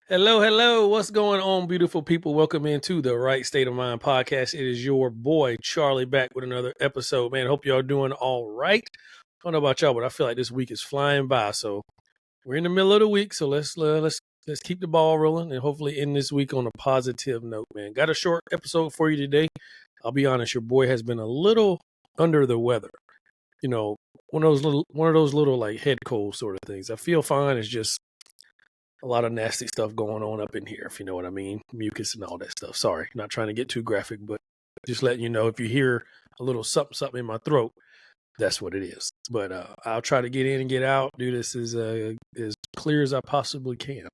Hello, hello. What's going on, beautiful people? Welcome into the Right State of Mind podcast. It is your boy, Charlie, back with another episode. Man, hope y'all doing all right. I don't know about y'all, but I feel like this week is flying by. So we're in the middle of the week, so let's keep the ball rolling and hopefully end this week on a positive note, man. Got a short episode for you today. I'll be honest, your boy has been a little under the weather. You know, one of those little like head cold sort of things. I feel fine. It's just a lot of nasty stuff going on up in here, if you know what I mean. Mucus and all that stuff. Sorry, not trying to get too graphic, but just letting you know if you hear a little something in my throat, that's what it is. But I'll try to get in and get out, do this as clear as I possibly can.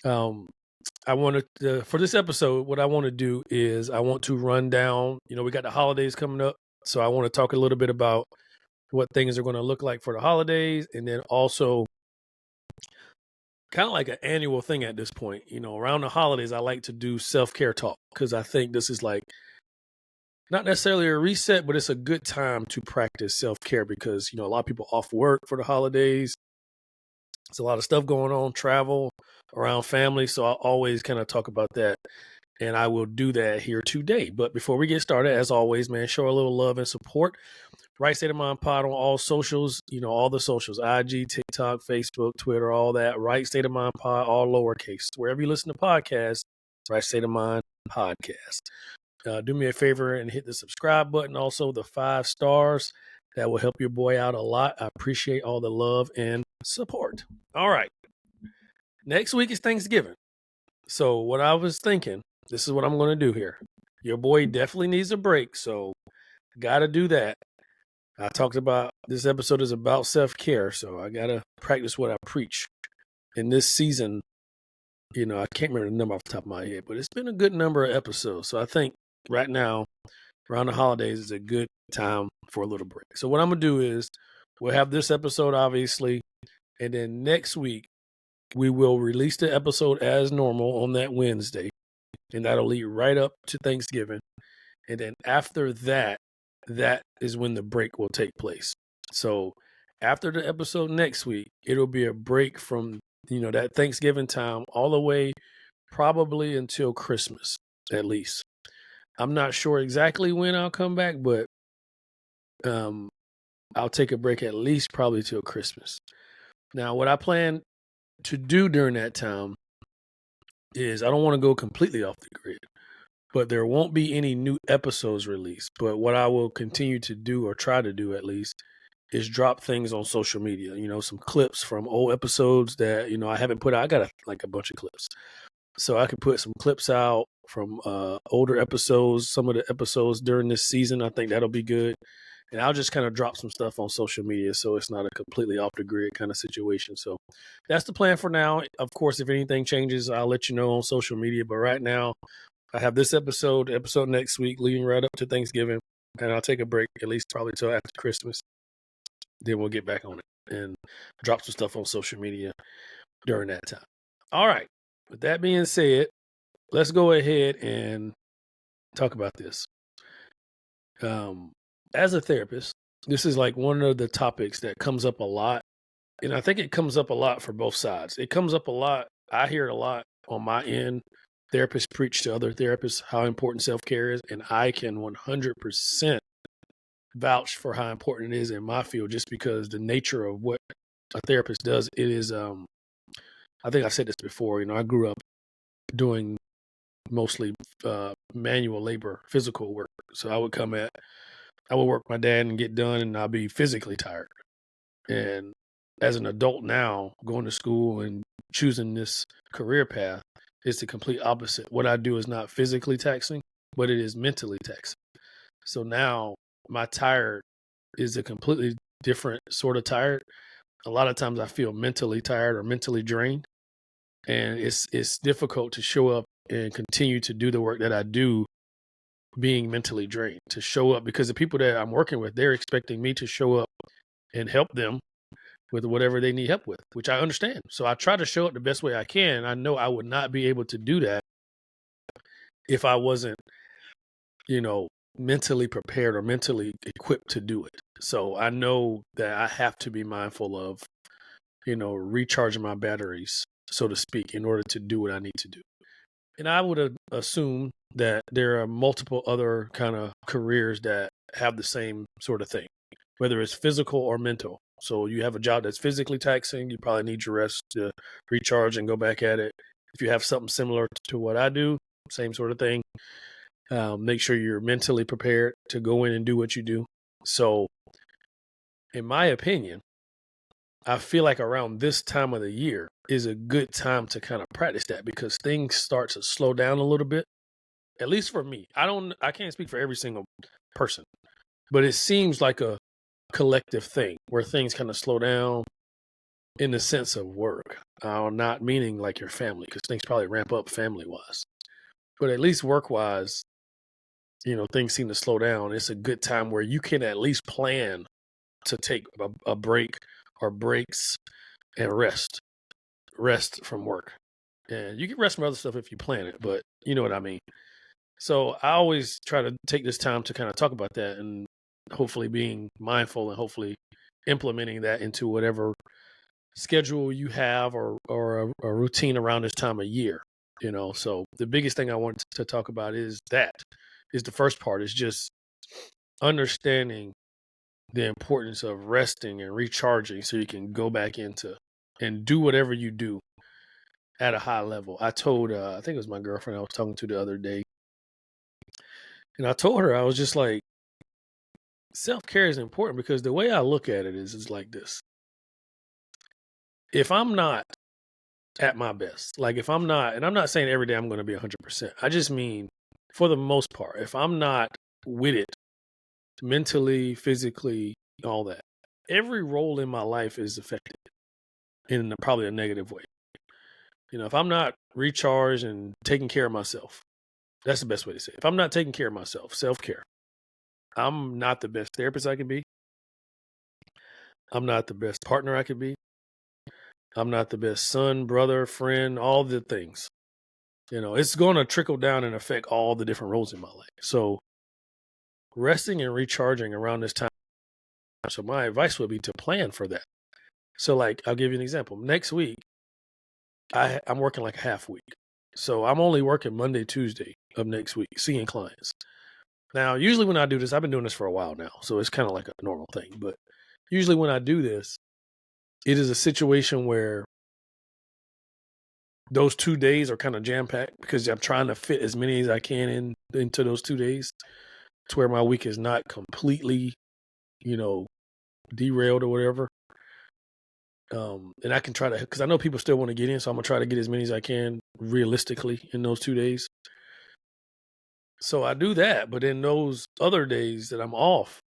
I wanted to, for this episode, what I want to do is I want to run down, we got the holidays coming up. So I want to talk a little bit about what things are going to look like for the holidays, and then also kind of like an annual thing at this point. Around the holidays, I like to do self-care talk because I think this is like not necessarily a reset, but it's a good time to practice self-care because, a lot of people off work for the holidays. There's a lot of stuff going on, travel, around family. So I always kind of talk about that. And I will do that here today. But before we get started, as always, man, show a little love and support. Right State of Mind Pod on all socials, all the socials, IG, TikTok, Facebook, Twitter, all that. Right State of Mind Pod, all lowercase. Wherever you listen to podcasts, Right State of Mind Podcast. Do me a favor and hit the subscribe button. Also, the 5 stars. That will help your boy out a lot. I appreciate all the love and support. All right. Next week is Thanksgiving. So what I was thinking, this is what I'm going to do here. Your boy definitely needs a break, so got to do that. I talked about this episode is about self-care, so I got to practice what I preach. In this season, I can't remember the number off the top of my head, but it's been a good number of episodes. So I think right now, around the holidays, is a good time for a little break. So what I'm going to do is we'll have this episode, obviously, and then next week, we will release the episode as normal on that Wednesday, and that'll lead right up to Thanksgiving. And then after that, that is when the break will take place. So after the episode next week, it'll be a break from, that Thanksgiving time all the way probably until Christmas, at least. I'm not sure exactly when I'll come back, but I'll take a break at least probably till Christmas. Now, what I plan to do during that time is I don't want to go completely off the grid, but there won't be any new episodes released. But what I will continue to do, or try to do at least, is drop things on social media. Some clips from old episodes that, I haven't put out. I got a bunch of clips. So I could put some clips out from older episodes, some of the episodes during this season. I think that'll be good. And I'll just kind of drop some stuff on social media so it's not a completely off the grid kind of situation. So that's the plan for now. Of course, if anything changes, I'll let you know on social media. But right now, I have this episode next week, leading right up to Thanksgiving. And I'll take a break, at least probably till after Christmas. Then we'll get back on it and drop some stuff on social media during that time. All right. With that being said, let's go ahead and talk about this. As a therapist, this is like one of the topics that comes up a lot. And I think it comes up a lot for both sides. It comes up a lot. I hear it a lot on my end. Therapists preach to other therapists how important self-care is. And I can 100% vouch for how important it is in my field, just because the nature of what a therapist does, it is, I think I said this before, I grew up doing mostly manual labor, physical work. So I would work my dad and get done, and I'll be physically tired. And as an adult now, going to school and choosing this career path, it's the complete opposite. What I do is not physically taxing, but it is mentally taxing. So now my tired is a completely different sort of tired. A lot of times I feel mentally tired or mentally drained, and it's difficult to show up and continue to do the work that I do being mentally drained, to show up, because the people that I'm working with, they're expecting me to show up and help them with whatever they need help with, which I understand. So I try to show up the best way I can. I know I would not be able to do that if I wasn't, mentally prepared or mentally equipped to do it. So I know that I have to be mindful of, recharging my batteries so to speak, in order to do what I need to do. And I would assume that there are multiple other kind of careers that have the same sort of thing, whether it's physical or mental. So you have a job that's physically taxing, you probably need your rest to recharge and go back at it. If you have something similar to what I do, same sort of thing. Make sure you're mentally prepared to go in and do what you do. So, in my opinion, I feel like around this time of the year is a good time to kind of practice that because things start to slow down a little bit. At least for me. I can't speak for every single person, but it seems like a collective thing where things kind of slow down in the sense of work. Not meaning like your family, because things probably ramp up family wise. But at least work wise, things seem to slow down. It's a good time where you can at least plan to take a break or breaks and rest from work. And you can rest from other stuff if you plan it, but you know what I mean. So I always try to take this time to kind of talk about that and hopefully being mindful and hopefully implementing that into whatever schedule you have or a routine around this time of year. So the biggest thing I want to talk about is the first part is just understanding the importance of resting and recharging so you can go back into and do whatever you do at a high level. I told, I think it was my girlfriend I was talking to the other day, and I told her, I was just like, self-care is important because the way I look at it is like this. If I'm not at my best, like if I'm not, and I'm not saying every day I'm going to be 100%. I just mean for the most part, if I'm not with it mentally, physically, all that, every role in my life is affected in probably a negative way. If I'm not recharged and taking care of myself, that's the best way to say it. If I'm not taking care of myself, self-care, I'm not the best therapist I can be. I'm not the best partner I could be. I'm not the best son, brother, friend, all the things. It's going to trickle down and affect all the different roles in my life. So resting and recharging around this time. So my advice would be to plan for that. So like, I'll give you an example. Next week, I'm working like a half week. So I'm only working Monday, Tuesday of next week, seeing clients. Now, usually when I do this, I've been doing this for a while now. So it's kind of like a normal thing. But usually when I do this, it is a situation where those 2 days are kind of jam-packed because I'm trying to fit as many as I can into those 2 days to where my week is not completely, derailed or whatever. And I can try to, because I know people still want to get in, so I'm going to try to get as many as I can realistically in those 2 days. So I do that, but in those other days that I'm off,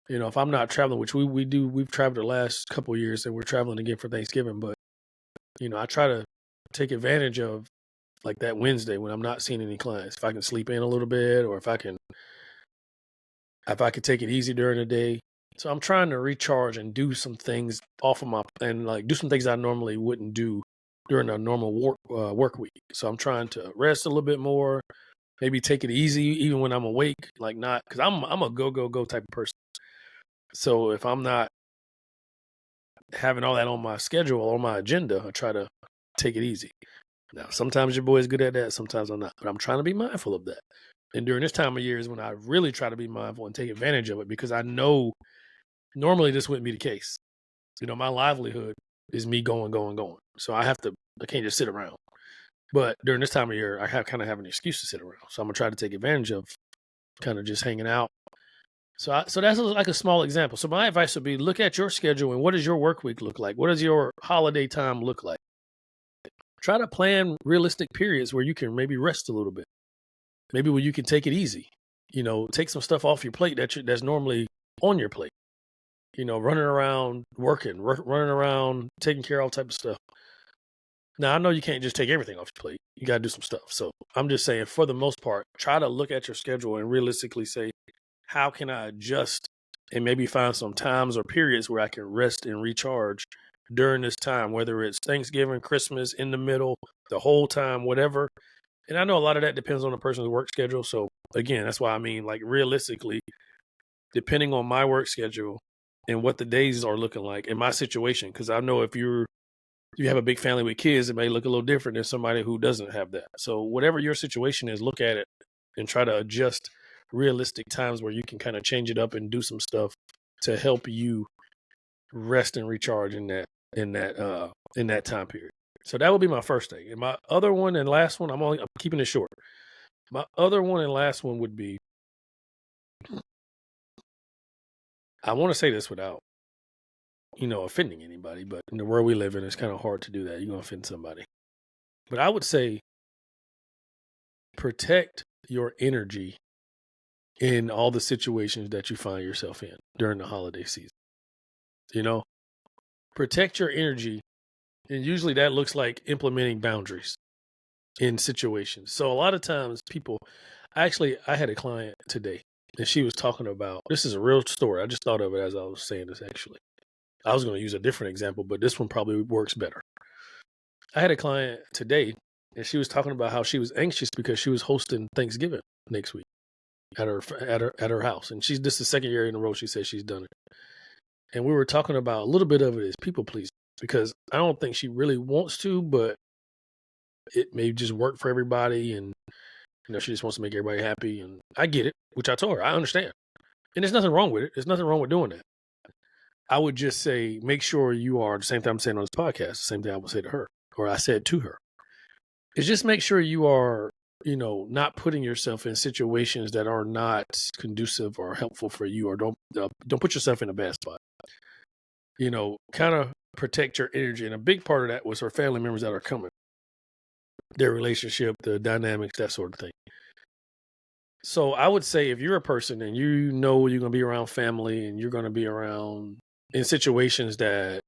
if I'm not traveling, which we've traveled the last couple of years and we're traveling again for Thanksgiving, but, I try to take advantage of like that Wednesday when I'm not seeing any clients. If I can sleep in a little bit or if I could take it easy during the day. So I'm trying to recharge and do some things do some things I normally wouldn't do during a normal work week. So I'm trying to rest a little bit more, maybe take it easy even when I'm awake, like not, because I'm a go type of person. So if I'm not having all that on my schedule, on my agenda, I try to take it easy. Now, sometimes your boy is good at that, sometimes I'm not, but I'm trying to be mindful of that. And during this time of year is when I really try to be mindful and take advantage of it because I know normally this wouldn't be the case. My livelihood is me going. So I can't just sit around. But during this time of year, I kind of have an excuse to sit around. So I'm going to try to take advantage of kind of just hanging out. So that's like a small example. So my advice would be look at your schedule and what does your work week look like? What does your holiday time look like? Try to plan realistic periods where you can maybe rest a little bit. Maybe where you can take it easy. Take some stuff off your plate that's normally on your plate. Running around working, running around taking care of all type of stuff. Now, I know you can't just take everything off your plate. You got to do some stuff. So I'm just saying, for the most part, try to look at your schedule and realistically say, how can I adjust and maybe find some times or periods where I can rest and recharge during this time, whether it's Thanksgiving, Christmas, in the middle, the whole time, whatever. And I know a lot of that depends on the person's work schedule. So again, that's why I mean, like realistically, depending on my work schedule and what the days are looking like in my situation, because I know if you're you have a big family with kids, it may look a little different than somebody who doesn't have that. So whatever your situation is, look at it and try to adjust realistic times where you can kind of change it up and do some stuff to help you rest and recharge in that time period. So that would be my first thing. And my other one and last one, I'm keeping it short. My other one and last one would be, I want to say this without, offending anybody, but in the world we live in, it's kind of hard to do that. You're going to offend somebody. But I would say protect your energy in all the situations that you find yourself in during the holiday season. Protect your energy. And usually that looks like implementing boundaries in situations. So a lot of times I had a client today and she was talking about, this is a real story. I just thought of it as I was saying this actually. I was going to use a different example, but this one probably works better. I had a client today and she was talking about how she was anxious because she was hosting Thanksgiving next week at her house. And this is the second year in a row she said she's done it. And we were talking about a little bit of it is people pleasing, because I don't think she really wants to, but it may just work for everybody. And, she just wants to make everybody happy. And I get it, which I told her, I understand. And there's nothing wrong with it. There's nothing wrong with doing that. I would just say, make sure you are, the same thing I'm saying on this podcast, the same thing I would say to her, or I said to her, is just make sure you are, not putting yourself in situations that are not conducive or helpful for you, or don't put yourself in a bad spot. Kind of protect your energy. And a big part of that was her family members that are coming, their relationship, the dynamics, that sort of thing. So I would say if you're a person and you're going to be around family and you're going to be around in situations that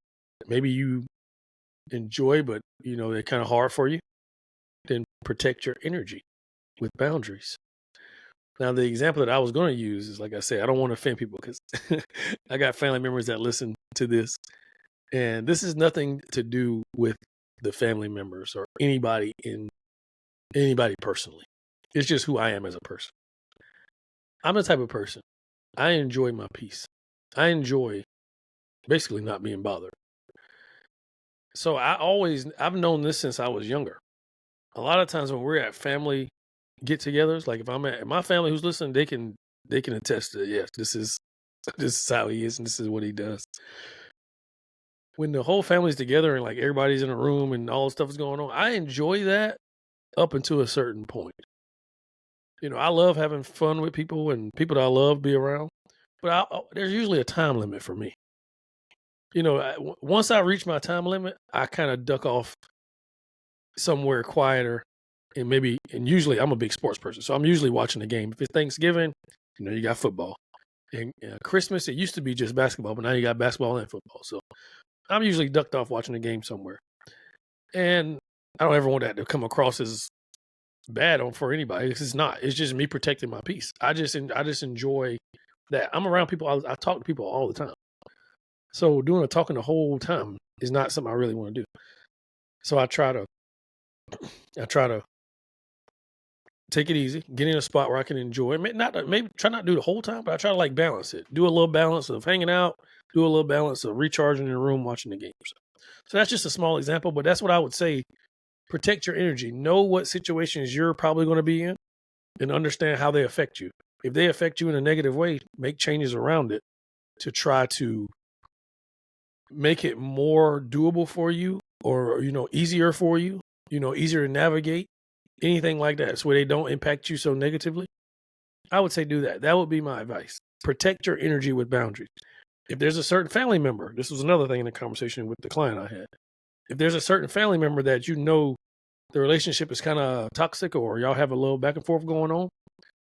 maybe you enjoy, but they're kind of hard for you, then protect your energy with boundaries. Now, the example that I was going to use is, like I said, I don't want to offend people because I got family members that listen to this. And this is nothing to do with the family members or anybody personally. It's just who I am as a person. I'm the type of person, I enjoy my peace. I enjoy basically not being bothered. So I've known this since I was younger. A lot of times when we're at family get-togethers, like if I'm at my family who's listening, they can attest to, yes, this is how he is and this is what he does. When the whole family's together and like everybody's in a room and all this stuff is going on, I enjoy that up until a certain point. I love having fun with people and people that I love be around, but there's usually a time limit for me. Once I reach my time limit, I kind of duck off somewhere quieter and usually I'm a big sports person. So I'm usually watching the game. If it's Thanksgiving, you got football. And Christmas, it used to be just basketball, but now you got basketball and football. So I'm usually ducked off watching the game somewhere. And I don't ever want that to come across as bad for anybody. It's not. It's just me protecting my peace. I just enjoy that. I'm around people. I talk to people all the time. So talking the whole time is not something I really want to do. So I try to take it easy, get in a spot where I can enjoy it. Maybe try not to do the whole time, but I try to balance it. Do a little balance of hanging out, do a little balance of recharging in the room, watching the game. So that's just a small example, but that's what I would say. Protect your energy. Know what situations you're probably going to be in and understand how they affect you. If they affect you in a negative way, make changes around it to try to make it more doable for you or, easier for you, easier to navigate, anything like that. So where they don't impact you so negatively. I would say do that. That would be my advice. Protect your energy with boundaries. If there's a certain family member, this was another thing in the conversation with the client I had. If there's a certain family member that the relationship is kind of toxic or y'all have a little back and forth going on,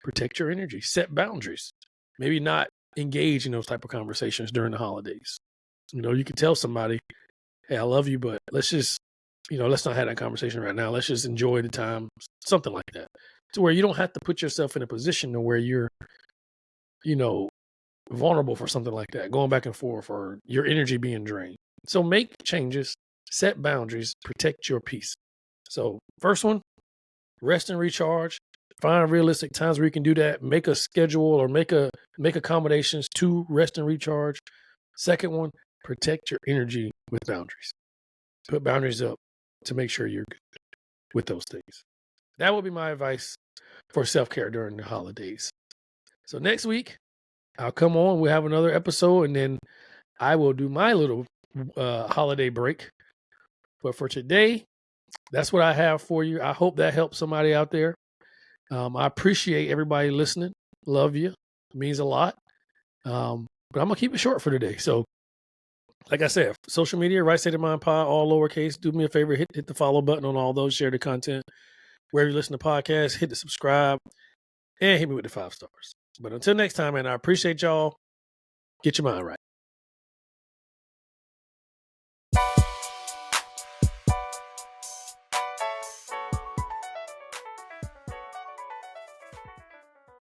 protect your energy. Set boundaries. Maybe not engage in those type of conversations during the holidays. You can tell somebody, hey, I love you, but let's just, let's not have that conversation right now. Let's just enjoy the time, something like that. To where you don't have to put yourself in a position to where you're, vulnerable for something like that, going back and forth or your energy being drained. So make changes, set boundaries, protect your peace. So first one, rest and recharge. Find realistic times where you can do that. Make a schedule or make accommodations to rest and recharge. Second one, protect your energy with boundaries. put boundaries up to make sure you're good with those things. That would be my advice for self-care during the holidays. So next week, I'll come on. We'll have another episode, and then I will do my little holiday break. But for today, that's what I have for you. I hope that helps somebody out there. I appreciate everybody listening. Love you. It means a lot. But I'm going to keep it short for today. So, like I said, social media, Right State of Mind Pod, all lowercase. Do me a favor, hit the follow button on all those. Share the content. Wherever you listen to podcasts, hit the subscribe. And hit me with the 5 stars. But until next time, man, I appreciate y'all. Get your mind right.